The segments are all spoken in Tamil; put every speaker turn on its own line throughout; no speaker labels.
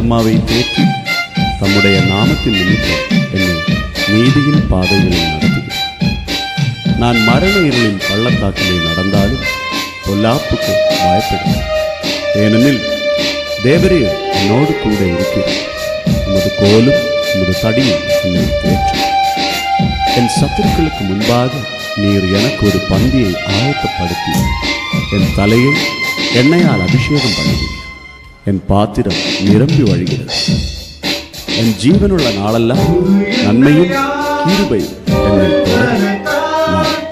அம்மாவை தேற்றி தம்முடைய நாமத்தின் நிமித்தம் என்னை நீதியின் பாதைகளில் நடத்துகிறார். நான் மரண இருளின் பள்ளத்தாக்கிலே நடந்தாலும் பொல்லாப்புக்கு பயப்படுகிறேன். ஏனெனில் தேவரீர் என்னோடு கூட இருக்கிறார். உமது கோலும் உமது தடியும் என்னை தேற்றும். என் சத்துருக்களுக்கு முன்பாக நீர் எனக்கு ஒரு பந்தியை ஆயத்தப்படுத்தி என் தலையை எண்ணெயால் அபிஷேகம் பண்ணுவீர். என் பாத்திரம் நிரம்பி வழிகிறது. என் ஜீவனுள்ள நாளெல்லாம் நன்மையும் கிருபையும் என்னை தொடரும். நான்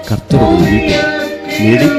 கர்த்தருடைய வீட்டில் நீடித்து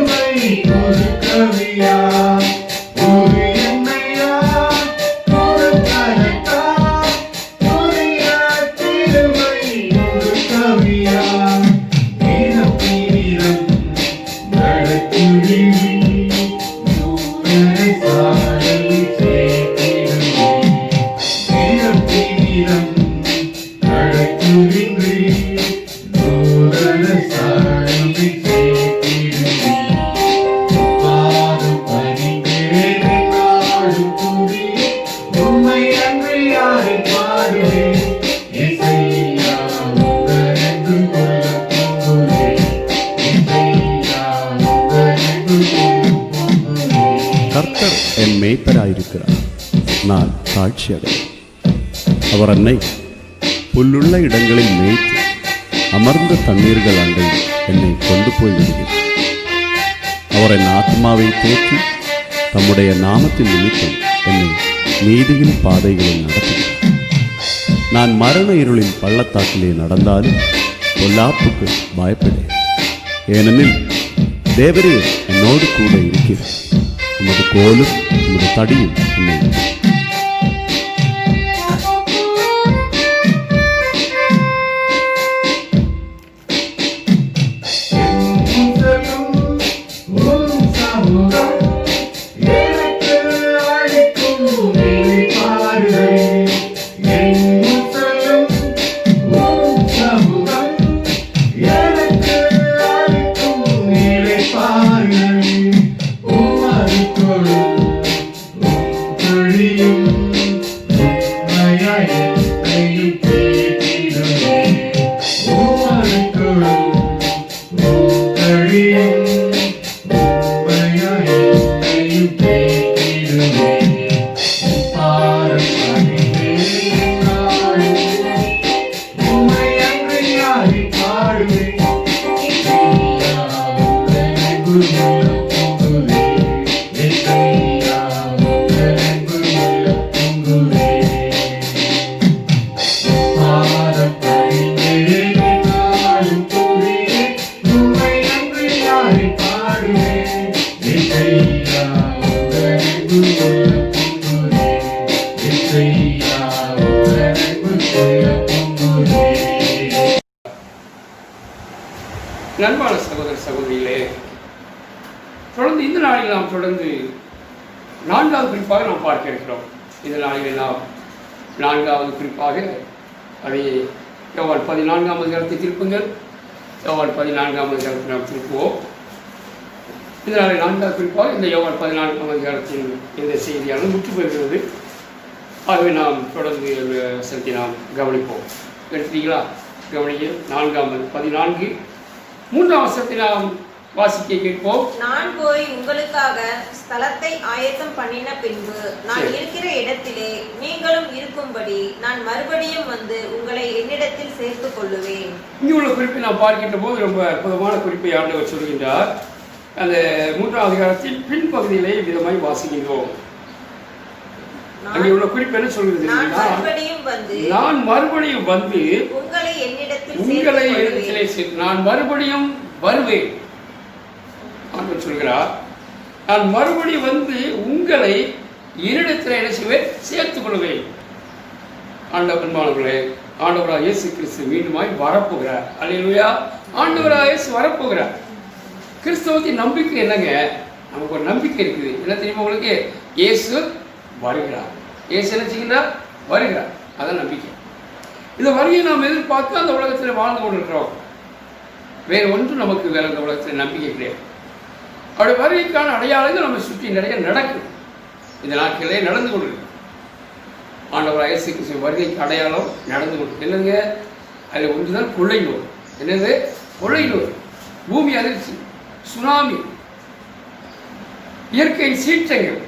கர்த்தர் என் மேய்ப்பராயிருக்கிறார். நான் தாழ்ச்சியடைவேன். அவர் என்னை புல்லுள்ள இடங்களில் மேய்த்து அமர்ந்த தண்ணீர்கள் அண்டை என்னை கொண்டு போய் விடுகிறார். அவர் என் ஆத்மாவை தேற்றி தம்முடைய நாமத்தின் நிமித்தம் என்னை நீதியின் பாதைகளில் நடத்துகிறார். நான் மரண இருளின் பள்ளத்தாக்கிலே நடந்தாலும் பொல்லாப்புக்கு பயப்படேன். ஏனெனில் தேவரீர் என்னோடு கூட இருக்கிறார். உமது கோலும் உமது தடியும் என்னை
நண்பான சகோதர சகோதரிகளே, தொடர்ந்து இந்த நாளில் நாம் தொடர்ந்து 4வது குறிப்பாக நாம் பார்க்க இருக்கிறோம். இந்த நாளில் நாம் 4வது குறிப்பாக அதை யோவான் 14ஆம் அதிகாரத்தை திருப்புங்கள். யோவான் 14ஆம் அதிகாரத்தை நாம் திருப்புவோம். இந்த நாளில் 4வது குறிப்பாக இந்த யோவான் 14ஆம் அதிகாரத்தின் இந்த செய்தியானது முற்று பெறுகிறது. ஆகவே நாம் தொடர்ந்து வசனத்தை நாம் கவனிப்போம். எடுத்தீங்களா? கவனிக்க 4:14 3ஆம் வசனத்தை நாம் வாசிக்க கேட்போம்.
நான் போய் உங்களுக்காக ஸ்தலத்தை ஆயத்தம் பண்ணின பின்பு நான் இருக்கிற இடத்திலே நீங்களும் இருக்கும்படி நான் மறுபடியும் வந்து உங்களை என்னிடத்தில் சேர்த்துக் கொள்ளுவேன்.
இங்கே உள்ள குறிப்பை நாம் பார்க்கின்ற போது ரொம்ப அற்புதமான குறிப்பை ஆண்டவர் சொல்கின்றார். அந்த 3ஆம் அதிகாரத்தில் பின்பகுதியிலே விதமாய் வாசிக்கின்றோம். அங்கே உள்ள குறிப்பு என்ன சொல்கிறது? நான் மறுபடியும் வந்து உங்களை என்னிடத்தில் நான் மறுபடியும் வருவேன். ஆண்டவர் சொல்கிறார், நான் மறுபடியும் வந்து உங்களை என்னிடத்தில் என்ன செய்வேன்? சேர்த்துக் கொள்வேன். ஆண்டவர்களே, ஆண்டவராக இயேசு கிறிஸ்து மீண்டுமாய் வரப்போகிறார். அல்லேலூயா! ஆண்டவராக இயேசு வரப்போகிறார். கிறிஸ்தவத்தின் நம்பிக்கை என்னங்க? நமக்கு ஒரு நம்பிக்கை இருக்குது. என்ன தெரியுமா உங்களுக்கு? இயேசு வருகிறார். இயேசு என்ன செய்கிறார்? வருகிறார். அதான் நம்பிக்கை. இந்த வருகையை நாம் எதிர்பார்த்து அந்த உலகத்தில் வாழ்ந்து கொண்டிருக்கிறோம். வேறு ஒன்றும் நமக்கு வேற இந்த உலகத்தில் நம்பிக்கை கிடையாது. அவருடைய வருகைக்கான அடையாளங்கள் நம்ம சுற்றி நிறைய நடக்குது. இந்த நாட்களிலே நடந்து கொண்டிருக்கு. ஆண்டவர் இயேசு கிறிஸ்து வருகைக்கு அடையாளம் நடந்து கொண்டு என்னங்க? அதில் ஒன்றுதான் கொள்ளை நோய். என்னது? கொள்ளை நோய், பூமி அதிர்ச்சி, சுனாமி, இயற்கையின் சீற்றங்கள்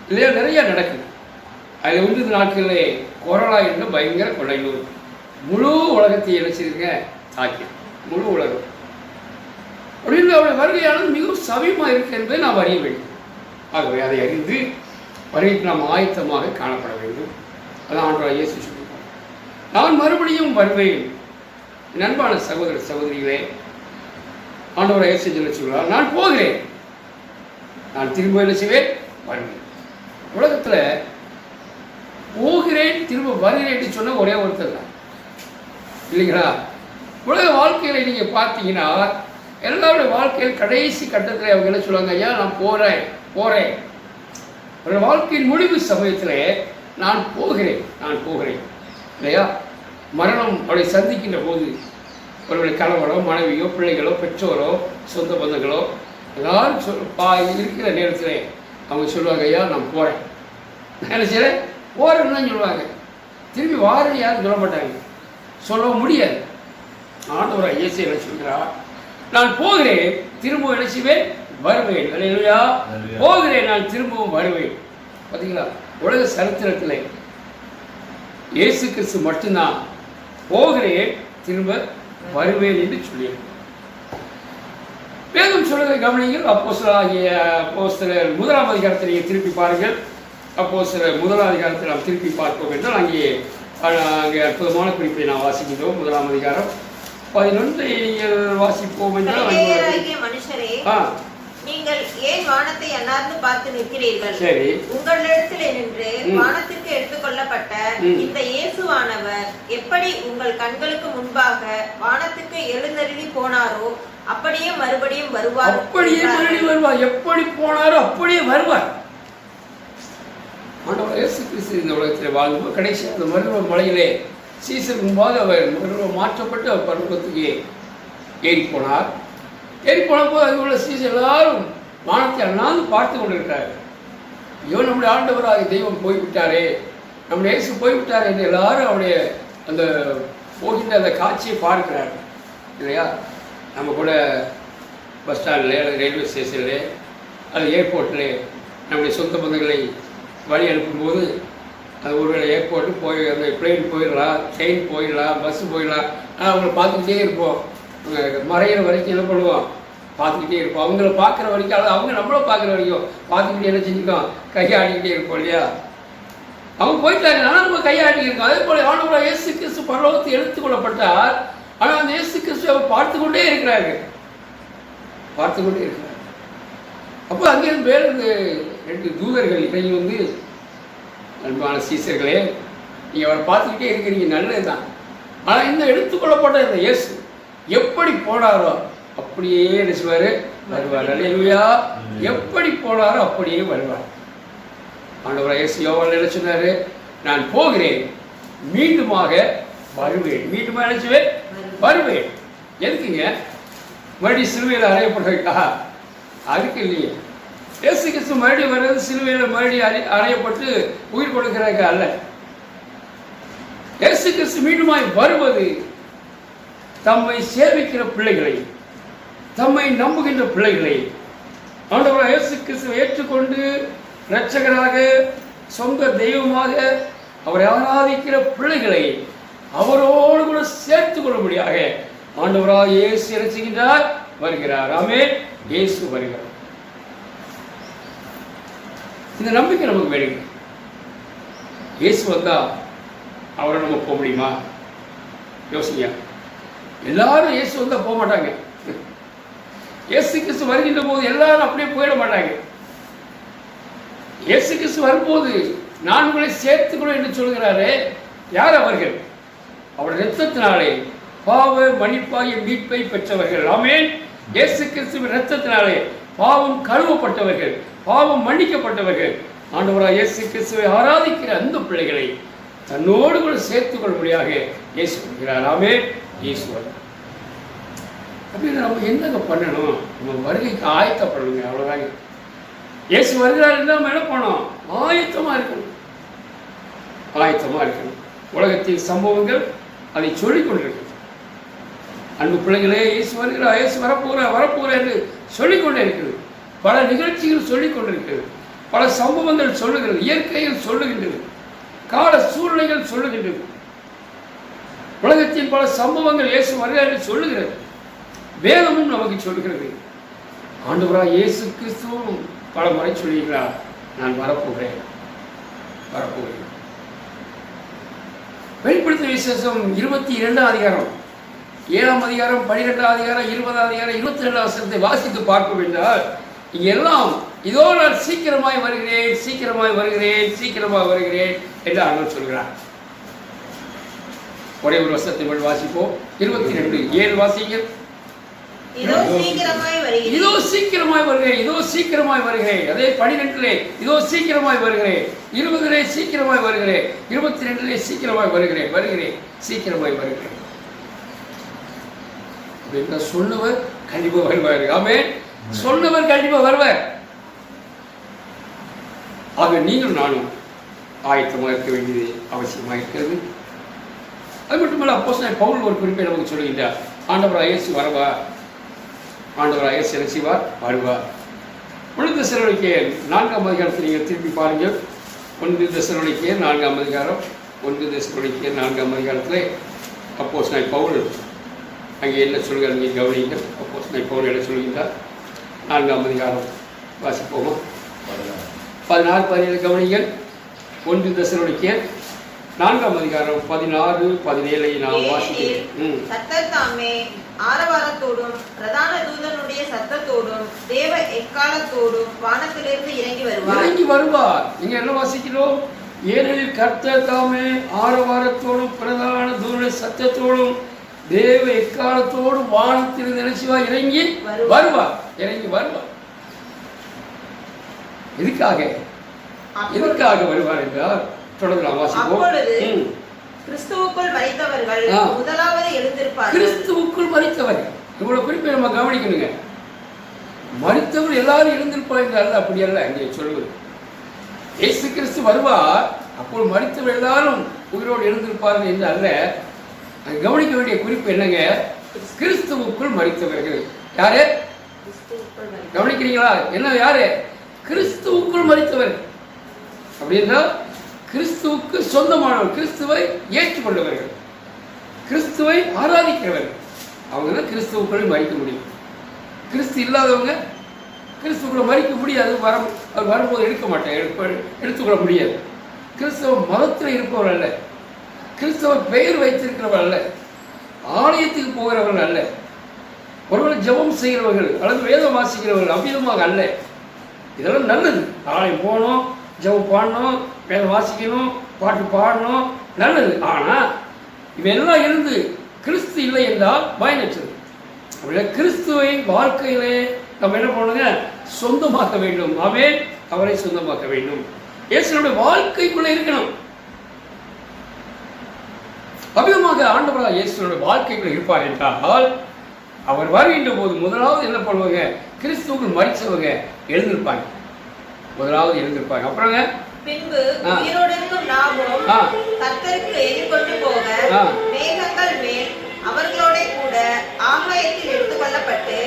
இல்லையா நிறைய நடக்குது. அதில் ஒன்று இந்த நாட்களிலே கொரோனா என்று பயங்கர கொள்ளை நோய் முழு உலகத்தை என்ன செய்யுங்க? தாக்கி முழு உலகம். அப்படின்னு அவருடைய வருகையானது மிகவும் சமீபமாக இருக்கு என்பதை நாம் அறிய வேண்டும். ஆகவே அதை அறிந்து வருகைக்கு நாம் ஆயத்தமாக காணப்பட வேண்டும். அதான் ஆண்டவராகிய இயேசு சொல்லியிருக்கார், நான் மறுபடியும் வருவேன். அன்பான சகோதர சகோதரிகளே, ஆண்டவராகிய இயேசு சொல்லுவார், நான் போகிறேன், நான் திரும்ப என்ன செய்வேன்? வருவேன். உலகத்தில் போகிறேன் திரும்ப வருகிறேன் என்று சொன்ன ஒரே ஒருத்தர் தான், இல்லைங்களா? உலக வாழ்க்கையில் நீங்கள் பார்த்தீங்கன்னா எல்லாருடைய வாழ்க்கையில் கடைசி கட்டத்தில் அவங்க என்ன சொல்லுவாங்க? ஐயா நான் போகிறேன் போகிறேன். ஒரு வாழ்க்கையின் முடிவு சமயத்தில் நான் போகிறேன் நான் போகிறேன் இல்லையா? மரணம் அவளை சந்திக்கின்ற போது அவர்களுடைய கணவரோ மனைவியோ பிள்ளைகளோ பெற்றோரோ சொந்த பந்தங்களோ எல்லாரும் இருக்கிற நேரத்தில் அவங்க சொல்லுவாங்க, ஐயா நான் போகிறேன். என்ன செய்கிறேன்? போகிறேன்னு தான் சொல்லுவாங்க. திரும்பி வாரன்னு யாரும் சொல்ல மாட்டாங்க, சொல்ல முடியாது. ஆண்டவராகிய இயேசு என்ன சொல்கிறார்? நான் போகிறேன் திரும்பவும் என்ன செய்வேன்? வருவேன். அல்லேலூயா. போகிறேன், நான் திரும்பவும் வருவேன். பார்த்தீங்களா? உலக சரித்திரத்தில் இயேசு கிறிஸ்து மட்டும்தான் போகிறேன் திரும்ப வருவேன் என்று சொல்லியிருக்கிறார். வேதம் சொல்வதை கவனிங்கள். அப்போஸ்தலர் 1ஆம் அதிகாரத்தை நீங்கள் திருப்பி பாருங்கள். அப்போஸ்தலர் 1ஆம் அதிகாரத்தை நாம் திருப்பி பார்ப்போம் என்றால் அங்கே அற்புதமான குறிப்பை நாம் வாசிக்கின்றோம். 1ஆம் அதிகாரம் 11 நீங்கள் வாசிப்போம் என்றால்,
மனுஷரே நீங்கள் ஏன் வானத்தை அண்ணாந்து பார்த்து நிற்கிறீர்கள்?
சரி,
உங்களிடத்தில் நின்று வானத்திற்கு எடுத்துக்கொள்ளப்பட்ட இந்த இயேசுவானவர் எப்படி உங்கள் கண்களுக்கு முன்பாக வானத்துக்கு எழுந்தருளி போனாரோ அப்படியே மறுபடியும் வருவார்.
அப்படியே மறுபடியும் வருவார். எப்படி போனாரோ அப்படியே வருவார். ஆண்டவர் இயேசு கிறிஸ்து இந்த உலகத்தில் வாழ்ந்து கடைசி அந்த மருத்துவ மலையிலே சீசர் முன்பாக அவர் மருத்துவம் மாற்றப்பட்டு அவர் பருவத்துக்கு ஏறி போனார். ஏறி போன போது அது உள்ள சீசர் எல்லாரும் வானத்தை அண்ணாந்து பார்த்து கொண்டிருக்கிறார்கள். ஐயோ நம்முடைய ஆண்டவராக தெய்வம் போய்விட்டாரே, நம்முடைய இயேசு போய்விட்டார் என்று எல்லாரும் அவருடைய அந்த போகின்ற அந்த காட்சியை பார்க்கிறார்கள் இல்லையா? நம்ம கூட பஸ் ஸ்டாண்டில் அல்லது ரயில்வே ஸ்டேஷன்லே அல்லது ஏர்போர்ட்டில் நம்முடைய சொந்த பந்தங்களை வழி அனுப்பும்போது அது ஒருவேளை ஏர்போர்ட்டு போய் அந்த பிளெயின் போயிடலாம், ட்ரெயின் போயிடலாம், பஸ்ஸு போயிடலாம். ஆனால் அவங்கள பார்த்துக்கிட்டே இருப்போம். மறையிற வரைக்கும் என்ன பண்ணுவோம்? பார்த்துக்கிட்டே இருப்போம். அவங்கள பார்க்குற வரைக்கும், அல்லது அவங்க நம்மளை பார்க்குற வரைக்கும் பார்த்துக்கிட்டே என்ன செஞ்சுக்கோம்? கையாடிக்கிட்டே இருப்போம் இல்லையா? அவங்க போயிட்டாங்க, ஆனால் நம்ம கையாடிக்கிருக்கோம். அதே போல் ஆண்டவராகிய இயேசு கிறிஸ்து பரலோகத்தை எடுத்துக்கொள்ளப்பட்டார். ஆனால் அந்த இயேசு கிறிஸ்து அவர் பார்த்து கொண்டே இருக்கிறார்கள், பார்த்து கொண்டே இருக்கிறார். அப்போ அங்கேருந்து மேலே இந்த 2 தூதர்கள் இறங்கி வந்து, அன்பான சீசர்களே நீங்கள் அவரை பார்த்துக்கிட்டே இருக்கிறீங்க, நல்லது தான். ஆனால் இந்த எடுத்துக்கொள்ளப்பட்ட இந்த இயேசு எப்படி போனாரோ அப்படியே நினைச்சுவார் வருவார். அல்லேலூயா. எப்படி போனாரோ அப்படியே வருவார். ஆண்டவர் இயேசு யோவான்ல என்ன சொன்னார்? நான் போகிறேன், மீண்டுமாக வருவேன். மீண்டுமாக நினைச்சுவேன் வருவேன். எதுக்குங்க? மறுபடியும் சிலுவையில் அறையப்படுறதுக்கா? அதுக்கு இல்லையே. இயேசு கிறிஸ்து மறுபடியும் வர்றது சிலுவையில் மறுபடியும் அறையப்பட்டு உயிர் கொடுக்கிறதுக்கு அல்ல. இயேசு கிறிஸ்து மீண்டுமாய் வருவது தம்மை சேவிக்கிற பிள்ளைகளை, தம்மை நம்புகின்ற பிள்ளைகளை, ஆண்டவர் இயேசு கிறிஸ்துவை ஏற்றுக்கொண்டு இரட்சகராக சொந்த தெய்வமாக அவரை ஆராதிக்கிற பிள்ளைகளை அவரோடு கூட சேர்த்துக் கொள்ளும்படியாக ஆண்டவராக இயேசு என்ன செய்கின்றார்? வருகிறார். ஆமென். இயேசு வருகிறார். இந்த நம்பிக்கை நமக்கு வேணும். இயேசு வந்தா அவரை நம்ம போக முடியுமா? யோசிங்க. எல்லாரும் இயேசு வந்தா போக மாட்டாங்க. இயேசு கிறிஸ்து வருகின்ற போது எல்லாரும் அப்படியே போயிட மாட்டாங்க. இயேசு கிறிஸ்து வரும்போது நான் உங்களை சேர்த்துக்கணும் என்று சொல்கிறாரே, யார் அவர்கள்? அவருடைய இரத்தத்தினாலே பாவ மன்னிப்பாகிய மீட்பை பெற்றவர்கள். ஆமென். இயேசு கிறிஸ்துவின் இரத்தத்தினாலே பாவம் கழுவப்பட்டவர்கள், பாவம் மன்னிக்கப்பட்டவர்கள். ஆண்டவராக இயேசு கிறிஸ்துவை ஆராதிக்கிற அந்த பிள்ளைகளை தன்னோடு கூட சேர்த்துக் கொள்ளும்படியாக இயேசு சொல்கிறார். ஆமென். இயேசு அப்படின்னு நம்ம என்னங்க பண்ணணும்? நம்ம வருகைக்கு ஆயத்தப்படணுங்க, அவ்வளோதாங்க. இயேசு வருகிறார் என்று நம்ம என்ன பண்ணோம்? ஆயத்தமாக இருக்கணும், ஆயத்தமாக இருக்கணும். உலகத்தின் சம்பவங்கள் அதை சொல்லிக் கொண்டிருக்கு. அன்பு பிள்ளைகளே, இயேசு வருகிறார், இயேசு வரப்போகிறார் என்று சொல்லிக்கொண்டே இருக்கிறது. பல நிகழ்ச்சிகள் சொல்லிக் கொண்டிருக்கிறது, பல சம்பவங்கள் சொல்லுகிறது, இயற்கையில் சொல்லுகின்றது, கால சூழ்நிலைகள் சொல்லுகின்றது. உலகத்தின் பல சம்பவங்கள் இயேசு வருகிறார் என்று சொல்லுகிறது. வேதமும் நமக்கு சொல்லுகிறது. ஆண்டவராக இயேசு கிறிஸ்துவும் பல முறை சொல்லுகிறார், நான் வரப்போகிறேன். வெளிப்படுத்தின விசேஷம் 22ஆம் அதிகாரம், 7ஆம் அதிகாரம், 12ஆம் அதிகாரம், 20ஆம் அதிகாரம், 22ஆம் வசனத்தை வாசித்து பார்ப்போம் என்றால், இங்கெல்லாம் இதோ நான் சீக்கிரமாய் வருகிறேன் என்று ஆண்டவர் சொல்கிறார். ஒரே ஒரு வசனத்தை மட்டும் வாசிப்போம். 22:7 வாசிங்க.
இதோ சீக்கிரமாய் வருகிறேன். அதே 12 இதோ சீக்கிரமாய் வருகிறேன், 20 சீக்கிரமாய் வருகிறேன், 22 சீக்கிரமாய் வருகிறேன். அப்படின்ற சொன்னவர் கண்டிப்பாக வருவார். ஆமென். சொன்னவர் கண்டிப்பாக வருவார். ஆக நீங்களும் நானும் ஆயத்தமாக இருக்க வேண்டியது அவசியமாக இருக்கிறது. அது மட்டுமல்ல, அப்போஸ்தலன் பவுல் ஒரு குறிப்பை நமக்கு சொல்லுகின்றார். ஆண்டவராக இயேசு வருவார், ஆண்டவராக இயேசு என்ன செய்வார்? வருவார். 1 தெசலோனிக்கேயர் 4ஆம் அதிகாரத்தில் நீங்கள் திருப்பி பாருங்கள். 1 தெசலோனிக்கேயர் 4ஆம் அதிகாரம், 1 தெசலோனிக்கேயர் 4ஆம் அதிகாரத்தில் அப்போஸ்தலன் பவுல் அங்கே என்ன சொல்கிறார் நீங்கள் கவனிங்கள். அப்போஸ்தலன் பவுல் என்ன சொல்கின்றார்? 4ஆம் அதிகாரம் வாசிப்போமா? 16-17 கவனிங்கள். 1 தெசலோனிக்கேயர் 4ஆம் அதிகாரம் 16-17 நாம் வாசிக்கிறோம். கர்த்தர் தாமே ஆரவாரத்தோடும் பிரதான தூதனுடைய சத்தத்தோடும் தேவ எக்காலத்தோடும் வானத்திலிருந்து இறங்கி வருவார்.
நீங்க என்ன வாசிக்கிறோம்? ஏனெனில் கர்த்தர் தாமே ஆரவாரத்தோடும் பிரதான தூதனுடைய சத்தத்தோடும் தேவ எக்காலத்தோடும் வானத்திலிருந்து நினைச்சுவா இறங்கி வருவார். எதுக்காக வருவார் என்றால் தொடர்ந்து வாசிப்போம்.
கிறிஸ்துவுக்குள் மரித்தவர்கள் முதலாவது எழுந்திருப்பார்கள்.
கிறிஸ்துவுக்குள் மரித்தவர்கள், இவ்வளவு குறிப்பை நம்ம கவனிக்கணுங்க. மரித்தவர் எல்லாரும் எழுந்திருப்பார் என்றால் அப்படி அல்ல இங்கே சொல்லுவது. இயேசு கிறிஸ்து வருவார், அப்போது மரித்தவர் எல்லாரும் உயிரோடு எழுந்திருப்பார்கள் என்று அல்ல. கவனிக்க வேண்டிய குறிப்பு என்னங்க? கிறிஸ்துவுக்குள் மரித்தவர்கள். யாரு? கவனிக்கிறீங்களா? என்ன யாரு? கிறிஸ்துவுக்குள் மரித்தவர். அப்படி என்றால் கிறிஸ்துவுக்கு சொந்தமானவர், கிறிஸ்துவை ஏற்றுக்கொண்டவர்கள், கிறிஸ்துவை ஆராதிக்கிறவர்கள், அவங்க தான் கிறிஸ்துவுக்குள்ளே மரிக்க முடியும். கிறிஸ்து இல்லாதவங்க கிறிஸ்துக்குள்ள மரிக்க முடியாது. அவர் வரும்போது எடுத்துக்கொள்ள முடியாது. கிறிஸ்தவ மதத்தில் இருப்பவர் அல்ல, கிறிஸ்தவ பெயர் வைத்திருக்கிறவர் அல்ல, ஆலயத்துக்கு போகிறவர்கள் அல்ல, ஒருவேளை ஜெபம் செய்கிறவர்கள் அல்லது வேதம் வாசிக்கிறவர்கள் அவ்விதமாக அல்ல. இதெல்லாம் நல்லது. ஆலயம் போகணும், ஜெபம் பாடணும், வேதம் வாசிக்கணும், பாட்டு பாடணும், நல்லது. ஆனால் இவையெல்லாம் இருந்து கிறிஸ்து இல்லை என்றால் பயனற்றது. அப்படின்னா கிறிஸ்துவை வாழ்க்கையிலே நம்ம என்ன பண்ணுங்க? சொந்தமாக்க வேண்டும். அவரை சொந்தமாக்க வேண்டும். இயேசுனுடைய வாழ்க்கைக்குள்ளே இருக்கணும். அபிதமாக ஆண்டவராக இயேசுனுடைய வாழ்க்கைக்குள்ளே இருப்பார் என்றால் அவர் வருகின்ற போது முதலாவது என்ன பண்ணுவாங்க? கிறிஸ்துவுக்குள் மரிச்சவங்க எழுந்திருப்பாங்க. முதலாவது எழுந்திருப்பாங்க. அப்புறங்க
பின்பு உயிரோடு இருக்கும் நாமும் கர்த்தருக்கு எதிர்கொண்டு போக மேகங்கள் மேல் அவர்களோட கூட ஆகாயத்தில் எடுத்துக்கொள்ளப்பட்டு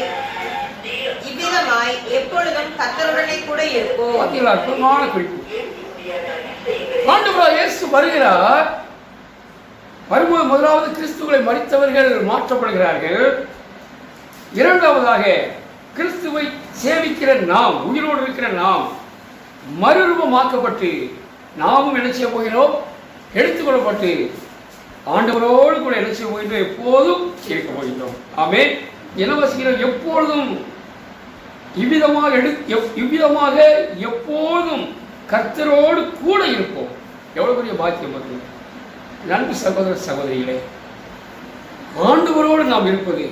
இவ்விதமாய் எப்பொழுதும் கர்த்தருடனே கூட இருப்போம்.
அற்புதமான குறிப்பு. ஆண்டவராக இயேசு வருகிறார். வரும்போது முதலாவது கிறிஸ்துவை மரித்தவர்கள் மாற்றப்படுகிறார்கள். இரண்டாவதாக கிறிஸ்துவை சேவிக்கிற நாம், உயிரோடு இருக்கிற நாம் மறுரூபமாக்கப்பட்டு நாமும் என்ன செய்ய போகிறோம்? எடுத்துக்கொள்ளப்பட்டு ஆண்டவரோடு கூட என்ன செய்ய போகின்றோம்? எப்போதும் இருக்க போகின்றோம். ஆமென். என்ன வாசிக்கிறோம்? எப்பொழுதும் இவ்விதமாக எப்போதும் கர்த்தரோடு கூட இருப்போம். எவ்வளவு பெரிய பாக்கியம் பார்த்தீங்க. நண்பு சகோதர சகோதரிகளே, ஆண்டவரோடு நாம் இருப்பது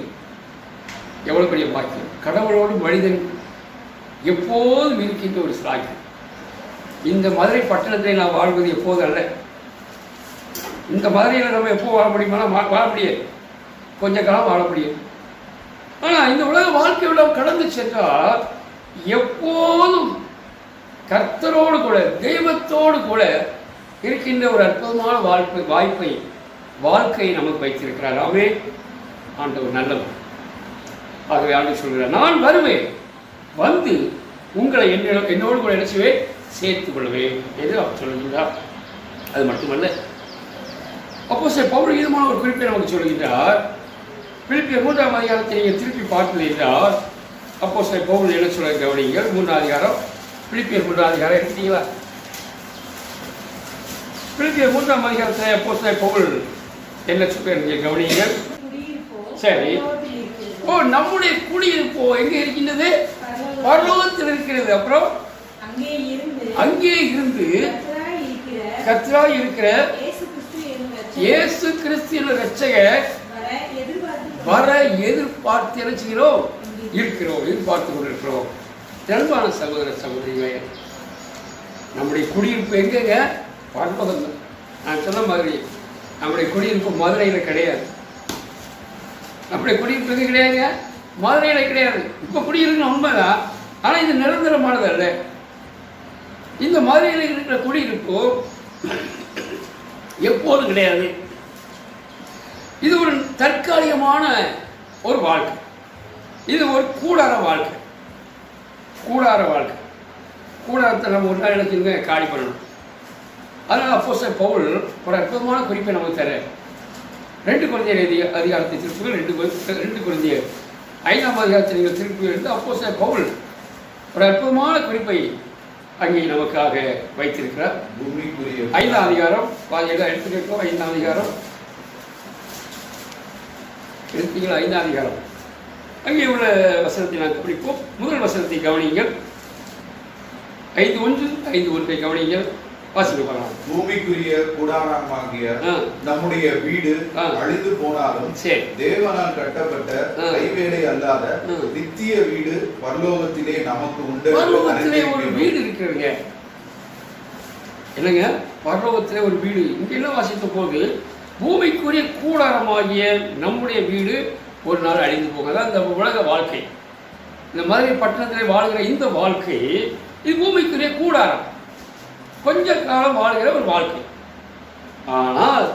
எவ்வளோ பெரிய பாக்கியம்! கடவுளோடு மனிதன் எப்போதும் இருக்கின்ற ஒரு சாக்கியம். இந்த மதுரை பட்டணத்தில் நான் வாழ்வது எப்போது அல்ல. இந்த மதுரையில் நம்ம எப்போ வாழ முடியுமானா வாழ முடியாது, கொஞ்ச காலம் வாழ முடியும். ஆனால் இந்த உலக வாழ்க்கையோட கடந்து சென்றால் எப்போதும் கர்த்தரோடு கூட தெய்வத்தோடு கூட இருக்கின்ற ஒரு அற்புதமான வாழ்க்கையை நமக்கு வைத்திருக்கிறார். ஆமே, ஆண்டவர் நல்லவர். ஆகவே ஆண்டு சொல்கிறார், நான் வருவேன், வந்து உங்களை என்னோடு கூட நினைச்சுவேன், சேர்த்துக் கொள்வேன் என்று அவர் சொல்லுகின்றார். அது மட்டுமல்ல, அப்போஸ்தலர் பவுல் விதமான ஒரு குறிப்பை நமக்கு சொல்லுகின்றார். பிலிப்பியர் 3ஆம் அதிகாரத்தை நீங்கள் திருப்பி பார்த்தீர்கள் என்றால், அப்போஸ்தலர் பவுல் என்ன சொல்ல கவனிங்கள். 3ஆம் அதிகாரம், பிலிப்பியர் 3ஆம் அதிகாரம் எடுத்தீங்களா? பிலிப்பியர் 3ஆம் அதிகாரத்தில் அப்போஸ்தலர் பவுல் என்ன சொல்ல கவனிங்கள். சரி, ஓ, நம்முடைய குடியிருப்போ எங்கே இருக்கின்றது? பரலோகத்தில் இருக்கிறது. அப்புறம் அங்கே இருந்து கர்த்தராய் இருக்கிற இயேசு கிறிஸ்து என்ற இரட்சகர் வர எதிர்பார்த்து எதிர்பார்த்து கொண்டிருக்கிறோம். அன்பான சகோதர சகோதரிகளே, நம்முடைய குடியிருப்பு எங்கங்க? பரலோகம் தான். நான் சொன்ன மாதிரி நம்முடைய குடியிருப்பு மதுரையில் கிடையாது. நம்முடைய குடியிருப்பு எங்கே கிடையாதுங்க? மதுரையில் கிடையாது. இப்போ குடியிருக்கணும் உண்மைதான், ஆனால் இது நிரந்தரமானது அல்ல. இந்த மதுரையில் இருக்கிற குடியிருப்பு எப்போதும் கிடையாது. இது ஒரு தற்காலிகமான ஒரு வாழ்க்கை. இது ஒரு கூடார வாழ்க்கை. கூடாரத்தை நம்ம ஒரு நாள் எடுத்துங்க காலி பண்ணணும். அதனால் அப்போஸ்தலர் பவுல் ஒரு அற்புதமான குறிப்பை நமக்கு தர 2 கொரிந்தியர் அதிகாரத்தை திருப்புகள் 2 கொரிந்தியர் 5ஆம் அதிகாரத்தை நீங்கள் திருப்பி இருந்து அப்போஸ்தலர் பவுல் ஒரு அற்புதமான குறிப்பை அங்கே நமக்காக வைத்திருக்கிறார். 5ஆம் அதிகாரம் எடுத்துக்கிட்டோம். 5ஆம் அதிகாரம் எடுத்தீங்களா? 5ஆம் அதிகாரம் அங்கே உள்ள வசனத்தை நாங்கள் படிப்போம். முதல் வசனத்தை கவனிங்கள். 5:1 5:1 கவனிங்கள். வாசிக்க பார்க்கலாம்.
பூமிக்குரிய கூடாரமாகிய நம்முடைய வீடு அழிந்து போனாலும் தேவனால் கட்டப்பட்ட கைவேலை அல்லாத நித்திய வீடு பரலோகத்திலே நமக்கு உண்டு.
பரலோகத்திலே ஒரு வீடு இருக்கிறதுங்க. என்னங்க? பரலோகத்திலே ஒரு வீடு. இங்கெல்லாம் வாசித்த போது பூமிக்குரிய கூடாரமாகிய நம்முடைய வீடு ஒரு நாள் அழிந்து போகாது. அந்த உலக வாழ்க்கை, இந்த மாதிரி பட்டணத்திலே வாழ்கிற இந்த வாழ்க்கை, இது பூமிக்குரிய கூடாரம், கொஞ்ச காலம் வாழ்கிற ஒரு வாழ்க்கை. ஆனால்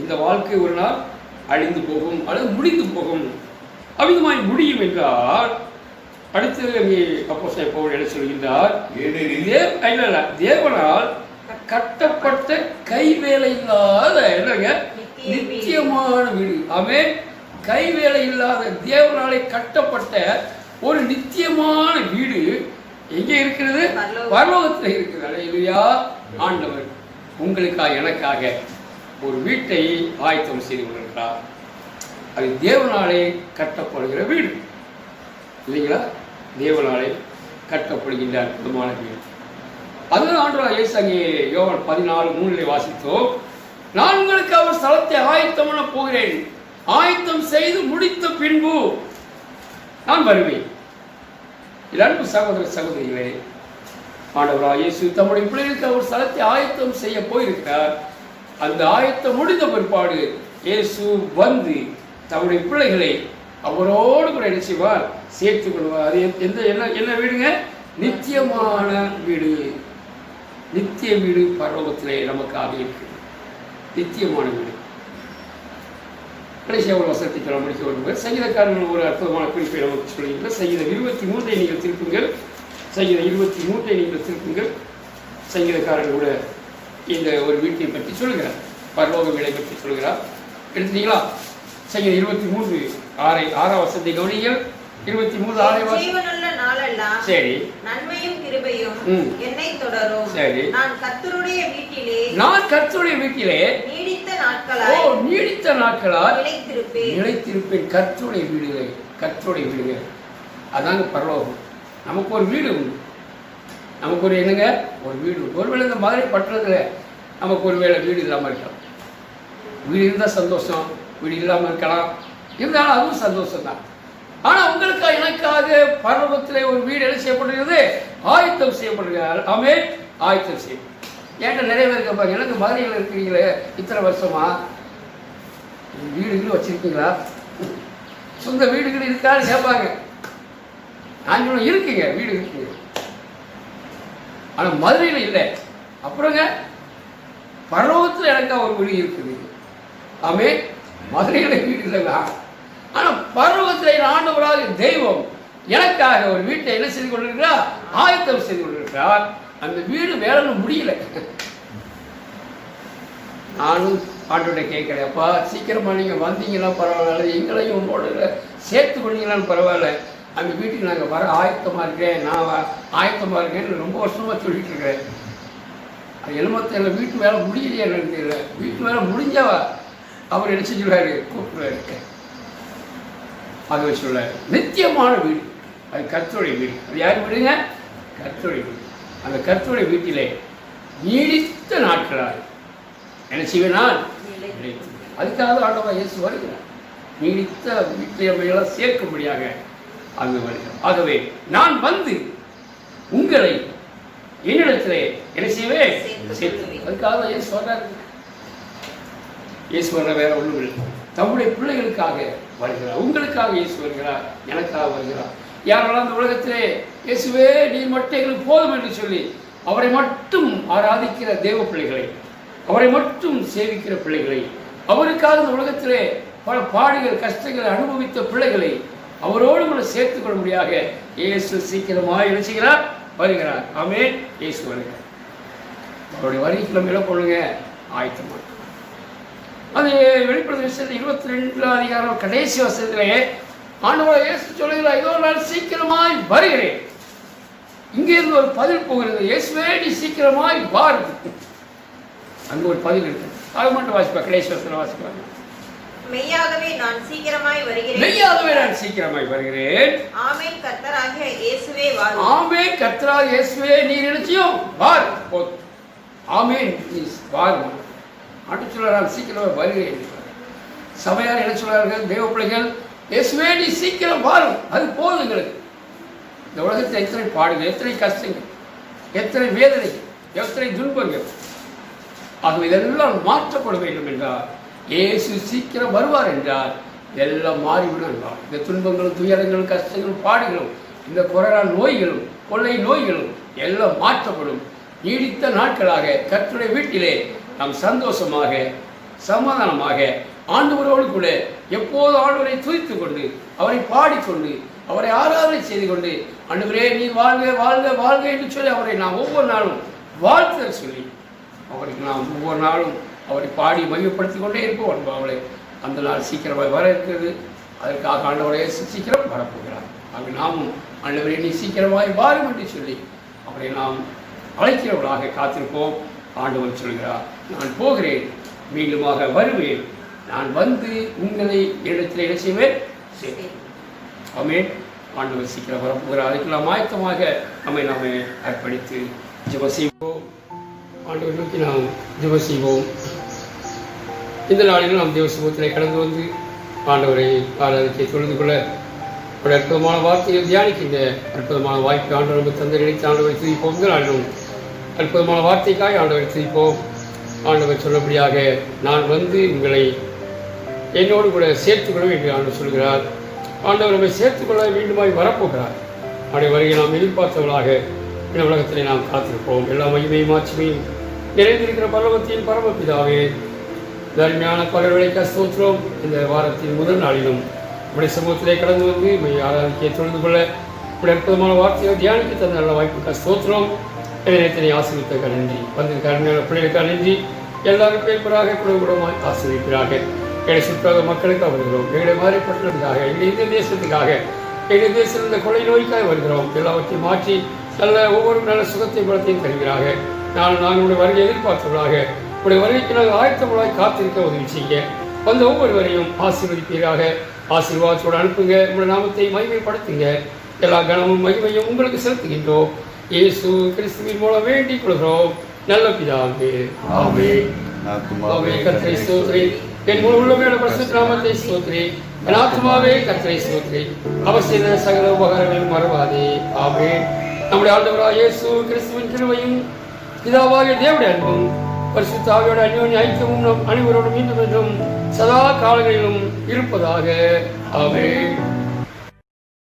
இந்த வாழ்க்கை ஒரு நாள் அழிந்து போகும் அல்லது முடிந்து போகும். அவ்விதமாய் முடியும் என்றால் அடுத்தது அங்கே அப்போஸ்தலர் பவுல் என்ன சொல்கின்றார்? தேவனால் கட்டப்பட்ட கைவேலை இல்லாத என்னங்க நித்தியமான வீடு. ஆமென். கைவேலை இல்லாத தேவனாலே கட்டப்பட்ட ஒரு நித்தியமான வீடு எங்கே இருக்கிறது? பரலோகத்தில் இருக்கிறது. அல்லேலூயா. ஆண்டவர் உங்களுக்காக எனக்காக ஒரு வீட்டை ஆயத்தம் செய்து கொண்டிருக்கிறார். அது தேவனாலே கட்டப்படுகிற வீடு இல்லைங்களா? தேவனாலே கட்டப்படுகின்ற அற்புதமான வீடு. அதுதான் ஆண்டவர் இயேசு அங்கே யோவான் 14:3 வாசித்தோம். நான் உங்களுக்கு அவர் ஸ்தலத்தை ஆயத்தம் பண்ண போகிறேன், ஆயத்தம் செய்து முடித்த பின்பு நான் வருவேன். அன்பு சகோதர சகோதரிகளே, ஆண்டவராகிய இயேசு தம்முடைய பிள்ளைகளுக்கு அவர் ஸ்தலத்தை ஆயத்தம் செய்ய போயிருக்கிறார். அந்த ஆயத்தம் முடிந்த பிற்பாடு இயேசு வந்து தம்முடைய பிள்ளைகளை அவரோடு கூட என்ன செய்வார்? சேர்த்துக் கொள்வார். அது என்ன வீடுங்க? நித்தியமான வீடு. நித்திய வீடு பரலோகத்திலே நமக்காக இருக்கு. நித்தியமான வீடு. கடைசியாக ஒரு வசனத்தை சொல்ல முடிக்க வருவார். சங்கீதக்காரர்கள் ஒரு அற்புதமான குறிப்பை நமக்கு சொல்லுங்கள். சங்கீதம் 23 நீங்கள் திருப்புங்கள். சங்கீதம் 23 நீங்கள் திருப்புங்கள். சங்கீதக்காரர்கள் கூட இந்த ஒரு வீட்டை பற்றி சொல்லுகிறார், பரலோக வீடை பற்றி சொல்லுகிறார். எடுத்துட்டீங்களா? சங்கீதம் 23:6 வசனத்தை கவனிங்கள். 23:6 சரி.
நன்மையும் கிருபையும் என்னை தொடரும்.
சரி.
நான் கர்த்தருடைய வீட்டிலே நீடித்த நாட்களாய்
நிலைத்திருப்பேன். கர்த்தருடைய வீடுகள் அதாங்க பரலோகம். நமக்கு ஒரு வீடு உண்டு. நமக்கு ஒரு என்னங்க ஒரு வீடு. ஒருவேளை இந்த மாதிரி பட்டணத்தில் நமக்கு ஒரு வேளை வீடு இல்லாமல் இருக்கலாம். வீடு இருந்தால் சந்தோஷம், வீடு இல்லாமல் இருக்கலாம். இருந்தாலும் அதுவும் சந்தோஷம் தான். ஆனால் உங்களுக்காக எனக்காக பரலோகத்திலே ஒரு வீடு என்ன செய்யப்படுகிறது? ஆயத்தம் செய்யப்படுகிறார். ஆமென். ஆயத்தம் செய்யும். ஏன்ட்ட நிறைய பேர் கேட்பாங்க, எனக்கு மதுரையில் இருக்கிறீங்களே இத்தனை வருஷமா, வீடுகள் வச்சிருக்கீங்களா, சொந்த வீடுகள் இருக்கான்னு கேட்பாங்க. நான் சொல்ல இருக்குங்க, வீடு இருக்குங்க, ஆனால் மதுரையில் இல்லை. அப்புறங்க பரலோகத்தில் எனக்கா ஒரு வீடு இருக்குது. ஆமென். மதுரையில் வீடு இல்லைங்க, ஆனால் பரலோகத்தில் ஆண்டவராக தெய்வம் எனக்காக ஒரு வீட்டை என்ன செய்து கொண்டிருக்கிறார்? ஆயத்தம் செய்து கொண்டிருக்கிறார். அந்த வீடு வேலை முடியல. நானும் ஆண்டோட கேட்குறேன், அப்பா சீக்கிரமாக நீங்கள் வந்தீங்கன்னா பரவாயில்ல, எங்களையும் உங்களோட சேர்த்து கொண்டீங்களான்னு பரவாயில்ல, அந்த வீட்டுக்கு நாங்கள் வர ஆயத்தமாக இருக்கேன், நான் ஆயத்தமாக இருக்கேன்னு ரொம்ப வருஷமாக சொல்லிட்டு இருக்கிறேன். அது எழுமத்தில் வீட்டு வேலை முடியலையே எனக்கு தெரியல. வீட்டு வேலை முடிஞ்சவா அவர் என்ன செஞ்சுருவாரு? கூப்பிடுவாரு. ஆகவே சொல்ல நித்தியமான வீடு, அது கர்த்தருடைய வீடு. அது யார் வீடுங்க? கர்த்தருடைய வீடு. அந்த கர்த்தருடைய வீட்டிலே நீடித்த நாட்களாக என்ன செய்வேனால் அதுக்காக ஆண்டவர் இயேசு வருகிறார். நீடித்த வீட்டையெல்லாம் சேர்க்கும்படியாக அங்கு வருகிறார். ஆகவே நான் வந்து உங்களை என்னிடத்திலே என்ன செய்வேன்? சேர்த்து. அதுக்காக இயேசு வர்றார். இயேசு வர்ற வேற ஒன்றும் இல்லை. தம்முடைய பிள்ளைகளுக்காக வருகிறார். உங்களுக்காக இயேசு வருகிறார், எனக்காக வருகிறார். யாரெல்லாம் அந்த உலகத்திலே இயேசுவே நீ மட்டும் எங்களுக்கு போதும் என்று சொல்லி அவரை மட்டும் ஆராதிக்கிற தேவ பிள்ளைகளை, அவரை மட்டும் சேவிக்கிற பிள்ளைகளை, அவருக்காக இந்த உலகத்திலே பல பாடுகள் கஷ்டங்களை அனுபவித்த பிள்ளைகளை அவரோடு கூட சேர்த்துக் கொள்ளும்படியாக இயேசு சீக்கிரமாக என்ன செய்கிறார்? வருகிறார். ஆமென். இயேசு வருகிறார். அவருடைய வருகைக்கு நம்ம என்ன பண்ணுங்க? ஆயத்தமாக. அது வெளிப்படுத்த விஷயத்தில் 22 அதிகாரம் கடைசி வருஷத்திலே ஆண்டவர் இயேசு சொல்லுகிறார், இதோ நான் சீக்கிரமாய் வருகிறேன். இங்கே இருந்து ஒரு பதில் போகிறது, இயேசுவே நீ சீக்கிரமாய் வாருது. அங்கே ஒரு பதில் இருக்கு. அதை மட்டும் வாசிப்பா, கடைசி வருஷத்தில் வாசிப்பாங்க.
மெய்யாகவே நான் சீக்கிரமாய் வருகிறேன்.
மெய்யாகவே நான் சீக்கிரமாய் வருகிறேன்.
ஆமென். கர்த்தராகிய இயேசுவே வாரு.
ஆமென். கர்த்தராகிய இயேசுவே நீர் நிச்சயம் வாரு. ஆமென். நீ வாரு. ஆண்டு சொல்றார் சீக்கிரமாக வருகிறேன். சபையார் என்ன சொல்றார்கள்? தேவ பிள்ளைகள் இயேசுவே நீ சீக்கிரம் வாரும். அது போதும் எங்களுக்கு. இந்த உலகத்தில் எத்தனை பாடுகள், எத்தனை கஷ்டங்கள், எத்தனை வேதனைகள், எத்தனை துன்பங்கள், ஆகவே இதெல்லாம் மாற்றப்பட வேண்டும் என்றார். இயேசு சீக்கிரம் வருவார் என்றார். எல்லாம் மாறிவிடும் என்றார். இந்த துன்பங்களும் துயரங்களும் கஷ்டங்களும் பாடுகளும் இந்த கொரோனா நோய்களும் கொள்ளை நோய்களும் எல்லாம் மாற்றப்படும். நீடித்த நாட்களாக கர்த்தருடைய வீட்டிலே நாம் சந்தோஷமாக சமாதானமாக ஆண்டவரோடு கூட எப்போது ஆண்டவரை துதித்துக் கொண்டு அவரை பாடிக்கொண்டு அவரை ஆராதனை செய்து கொண்டு ஆண்டவரே நீ வாழ்க வாழ்க வாழ்க என்று சொல்லி அவரை நாம் ஒவ்வொரு நாளும் வாழ்த்து சொல்லி அவருக்கு நாம் ஒவ்வொரு நாளும் அவரை பாடி மையப்படுத்திக் கொண்டே இருப்போம். அன்பாவளை அந்த நாள் சீக்கிரமாக வர இருக்கிறது. அதற்காக ஆண்டவரை சீக்கிரம் வரப்போகிறார். அப்படி நாமும் ஆண்டவரே நீ சீக்கிரமாய் வாரும் என்று சொல்லி அவரை நாம் அழைக்கிறவர்களாக காத்திருப்போம். ஆண்டவர் சொல்கிறார், நான் போகிறேன், மீண்டுமாக வருவேன், நான் வந்து உங்களை இடத்தில் என்ன செய்வேன்? ஆமென். ஆண்டவர் சீக்கிரம் வரப்போகிறார். அதுக்கு நாம் ஆயத்தமாக நம்மை அர்ப்பணித்து ஜெபம் செய்வோம். ஆண்டவர் நோக்கி நாம் ஜெபம் செய்வோம். இந்த நாளிலும் நாம் தேவ சமூகத்திலே கடந்து வந்து ஆண்டவரை ஆராதிக்க தொழுது கொள்ள ஒரு அற்புதமான வார்த்தையை தியானிக்கின்ற அற்புதமான வாய்ப்பு ஆண்டவர் நமக்கு தந்து நினைத்து ஆண்டவரை துதிப்போம். இந்த நாளிலும் அற்புதமான வார்த்தைக்காய் ஆண்டவரை துதிப்போம். ஆண்டவர் சொல்லபடியாக நான் வந்து உங்களை என்னோடு கூட சேர்த்துக்கொள்ளும் என்று ஆண்டவர் சொல்கிறார். ஆண்டவர் நம்மை சேர்த்துக்கொள்ள மீண்டுமாய் வரப்போகிறார். அவருடைய வருகை நாம் எதிர்பார்த்தவர்களாக இந்த உலகத்திலே நாம் காத்திருப்போம். எல்லா மகிமையும் ஆட்சிமையும் நிறைந்திருக்கிற பரலோகத்தின் பரமபிதாவே, தர்மையான பகல்வேளைக்கு ஸ்தோத்திரம். இந்த வாரத்தின் முதல் நாளிலும் நம்முடைய சமூகத்திலே கடந்து வந்து ஆராதிக்க தொழுது கொள்ள இப்படி அற்புதமான வார்த்தையை தியானிக்க தந்த நல்ல வாய்ப்புக்கு ஸ்தோத்திரம். எத்தனை ஆசீர்வித்தக்க நன்றி. வந்திருக்க அருமையான பிள்ளைகளுக்காக நன்றி. எல்லாரும் பேப்பராக குடும்பமாய் ஆசீர்விப்பதாக எங்களை சுற்றாக மக்களுக்காக வருகிறோம். எங்களை மாறிப்பட்டதுக்காக எங்கள் இந்திய தேசத்துக்காக எங்கள் தேசத்தில் இந்த கொலை நோய்க்காக வருகிறோம். எல்லாவற்றையும் மாற்றி நல்ல ஒவ்வொரு நல்ல சுகத்தை பலத்தையும் தருகிறாக. நாங்களுடைய வருகை எதிர்பார்த்தவர்களாக உடைய வருகைக்கு நாங்கள் ஆயத்தவர்களாக காத்திருக்க உதவி செய்ய வந்த ஒவ்வொருவரையும் ஆசீர்வதிப்பீராக. ஆசீர்வாதத்தோடு அனுப்புங்க. உங்களுடைய நாமத்தை மகிமைப்படுத்துங்க. எல்லா கனமும் மகிமையும் உங்களுக்கு செலுத்துகின்றோம். இயேசு கிறிஸ்துவின் மூலம் வேண்டிக் கொள்கிறோம் நல்ல பிதாவே. ஆமென். கர்த்தரை ஸ்தோத்திரி. என் முழு உள்ளமையான பரிசுத்த நாமத்தை ஸ்தோத்திரி. என் ஆத்மாவே கர்த்தரை ஸ்தோத்திரி, அவர் செய்த சகல உபகாரங்களையும் மறவாதே. ஆமென். நம்முடைய ஆண்டவராகிய இயேசு கிறிஸ்துவின் கிருபையும் பிதாவாகிய தேவனுடைய அன்பும் பரிசுத்த ஆவியோட அந்யோன்ய ஐக்கியமும் நம் அனைவரோடும் மீண்டும் சதா காலங்களிலும் இருப்பதாக. ஆமென்.